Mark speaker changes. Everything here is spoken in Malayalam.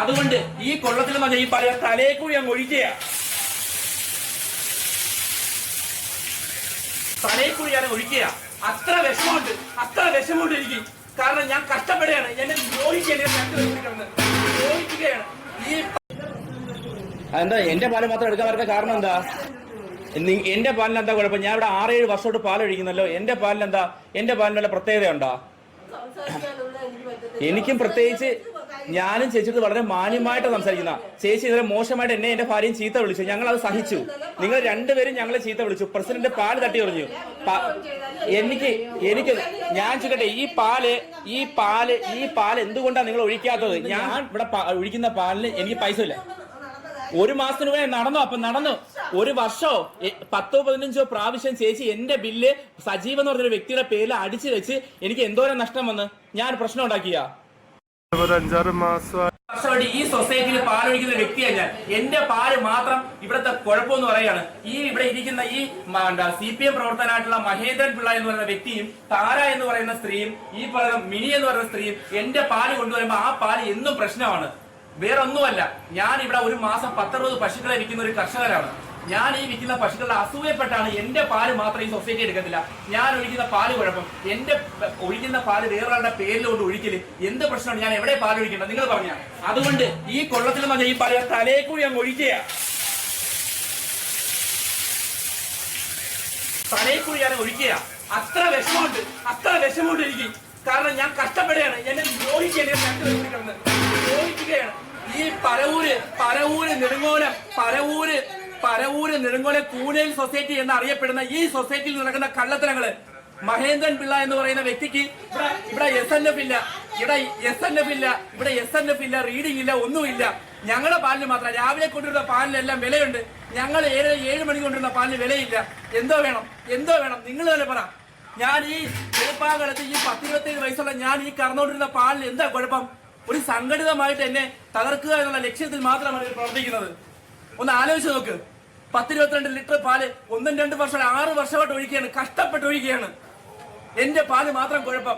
Speaker 1: അതുകൊണ്ട് ഈ കൊള്ളത്തിൽ നിന്ന് ഈ പറയാ തലേക്കൂടി അങ്ങ് ഒഴിക്കുക. തലേക്കൂടി ഞാൻ ഒഴിക്കുക. അത്ര വിഷമമുണ്ട് എനിക്ക്. കാരണം ഞാൻ കഷ്ടപ്പെടുകയാണ്. എന്നെ ദ്രോഹിക്കുകയാണ്. ഈ
Speaker 2: എന്താ എന്റെ പാല് മാത്രം എടുക്കാൻ വരട്ടെ? കാരണം എന്താ? എന്റെ പാലിന് എന്താ കുഴപ്പം? ഞാൻ ഇവിടെ 6-7 വർഷമായിട്ട് പാൽ ഒഴിക്കുന്നല്ലോ. എന്റെ പാലിന് എന്താ? എന്റെ പാലിനുള്ള പ്രത്യേകത ഉണ്ടോ? എനിക്കും പ്രത്യേകിച്ച് ഞാനും ചേച്ചിയോട് വളരെ മാന്യമായിട്ട് സംസാരിക്കുന്ന ചേച്ചി ഇതുവരെ മോശമായിട്ട് എന്നെ എന്റെ ഭാര്യയും ചീത്ത വിളിച്ചു. ഞങ്ങൾ അത് സഹിച്ചു. നിങ്ങൾ രണ്ടുപേരും ഞങ്ങളെ ചീത്ത വിളിച്ചു. പ്രസിഡന്റ് പാല് തട്ടി എറിഞ്ഞു. എനിക്ക് ഞാൻ ചോദിക്കട്ടെ, ഈ പാല് എന്തുകൊണ്ടാണ് നിങ്ങൾ ഒഴിക്കാത്തത്? ഞാൻ ഇവിടെ ഒഴിക്കുന്ന പാലിന് എനിക്ക് പൈസ ഇല്ല. 1 മാസത്തിന് മുന്നേ നടന്നു 1 വർഷമോ 10-15 പ്രാവശ്യം ചേച്ചി എന്റെ ബില്ല് സജീവ് എന്ന് പറഞ്ഞൊരു വ്യക്തിയുടെ പേരിൽ അടിച്ചു വെച്ച് എനിക്ക് എന്തോരം നഷ്ടം വന്ന് ഞാൻ പ്രശ്നം ഉണ്ടാക്കിയ
Speaker 3: 5-6 മാസമായിട്ട്
Speaker 1: ഈ സൊസൈറ്റിയിൽ പാലൊഴിക്കുന്ന വ്യക്തിയാണ് ഞാൻ. എന്റെ പാല് മാത്രം ഇവിടുത്തെ കുഴപ്പമെന്ന് പറയാണ്. ഇവിടെ ഇരിക്കുന്ന ഈ CPM പ്രവർത്തനായിട്ടുള്ള മഹേന്ദ്രൻ പിള്ള എന്ന് പറയുന്ന വ്യക്തിയും താര എന്ന് പറയുന്ന സ്ത്രീയും ഈ പറയുന്ന മിനി എന്ന് പറയുന്ന സ്ത്രീയും എന്റെ പാല് കൊണ്ടുവരുമ്പോ ആ പാല് എന്നും പ്രശ്നമാണ്. വേറെ ഒന്നുമല്ല. ഞാൻ ഇവിടെ 1 മാസം 10-60 പശുക്കളെ വിൽക്കുന്ന ഒരു കർഷകരാണ്. ഞാൻ ഈ വിൽക്കുന്ന പശുക്കളുടെ അസൂയപ്പെട്ടാണ് എന്റെ പാല് മാത്രം ഈ സൊസൈറ്റി എടുക്കത്തില്ല. ഞാൻ ഒഴിക്കുന്ന പാല് കുഴപ്പം. എന്റെ ഒഴിക്കുന്ന പാല് വേറൊരാളുടെ പേരിലോട്ട് ഒഴിക്കല് എന്ത് പ്രശ്നമാണ്? ഞാൻ എവിടെ പാല് ഒഴിക്കേണ്ടത് നിങ്ങൾ പറഞ്ഞ? അതുകൊണ്ട് ഈ കൊള്ളത്തിൽ നിന്ന് ഈ പറയാ തലേക്കൂടി അങ്ങ് ഒഴിക്കുക. തലേക്കൂടി ഞാൻ ഒഴിക്കുക. അത്ര വിഷമമുണ്ട് എനിക്ക്. കാരണം ഞാൻ കഷ്ടപ്പെടുകയാണ്. എന്നെ ദ്രോഹിക്കുകയാണ്. ഈ പരവൂര് നെടുങ്ങോലം കൂനേൽ സൊസൈറ്റി എന്ന് അറിയപ്പെടുന്ന ഈ സൊസൈറ്റിയിൽ നടക്കുന്ന കള്ളത്തരങ്ങള് മഹേന്ദ്രൻ പിള്ള എന്ന് പറയുന്ന വ്യക്തിക്ക് ഇവിടെ SNF ഇല്ല, റീഡിംഗ് ഇല്ല, ഒന്നുമില്ല. ഞങ്ങളുടെ പാലിന് മാത്രം രാവിലെ കൊണ്ടുവരുന്ന പാലിനെല്ലാം വിലയുണ്ട്. ഞങ്ങൾ 7 മണിക്ക് കൊണ്ടുവരുന്ന പാലിന് വിലയില്ല. എന്തോ വേണം? നിങ്ങൾ തന്നെ പറ. ഞാൻ ഈ ചെറുപ്പാകാലത്ത് ഈ 10-27 വയസ്സുള്ള ഞാൻ ഈ കറന്നുകൊണ്ടിരുന്ന പാലിന് എന്താ കുഴപ്പം? ഒരു സംഘടിതമായിട്ട് എന്നെ തകർക്കുക എന്നുള്ള ലക്ഷ്യത്തിൽ മാത്രമാണ് ഇത് പ്രവർത്തിക്കുന്നത്. ഒന്ന് ആലോചിച്ച് നോക്ക്. 10-22 ലിറ്റർ പാല് 1-2 വർഷം 6 വർഷമായിട്ട് ഒഴിക്കുകയാണ്. കഷ്ടപ്പെട്ട് ഒഴിക്കുകയാണ്. എന്റെ പാല് മാത്രം കുഴപ്പം.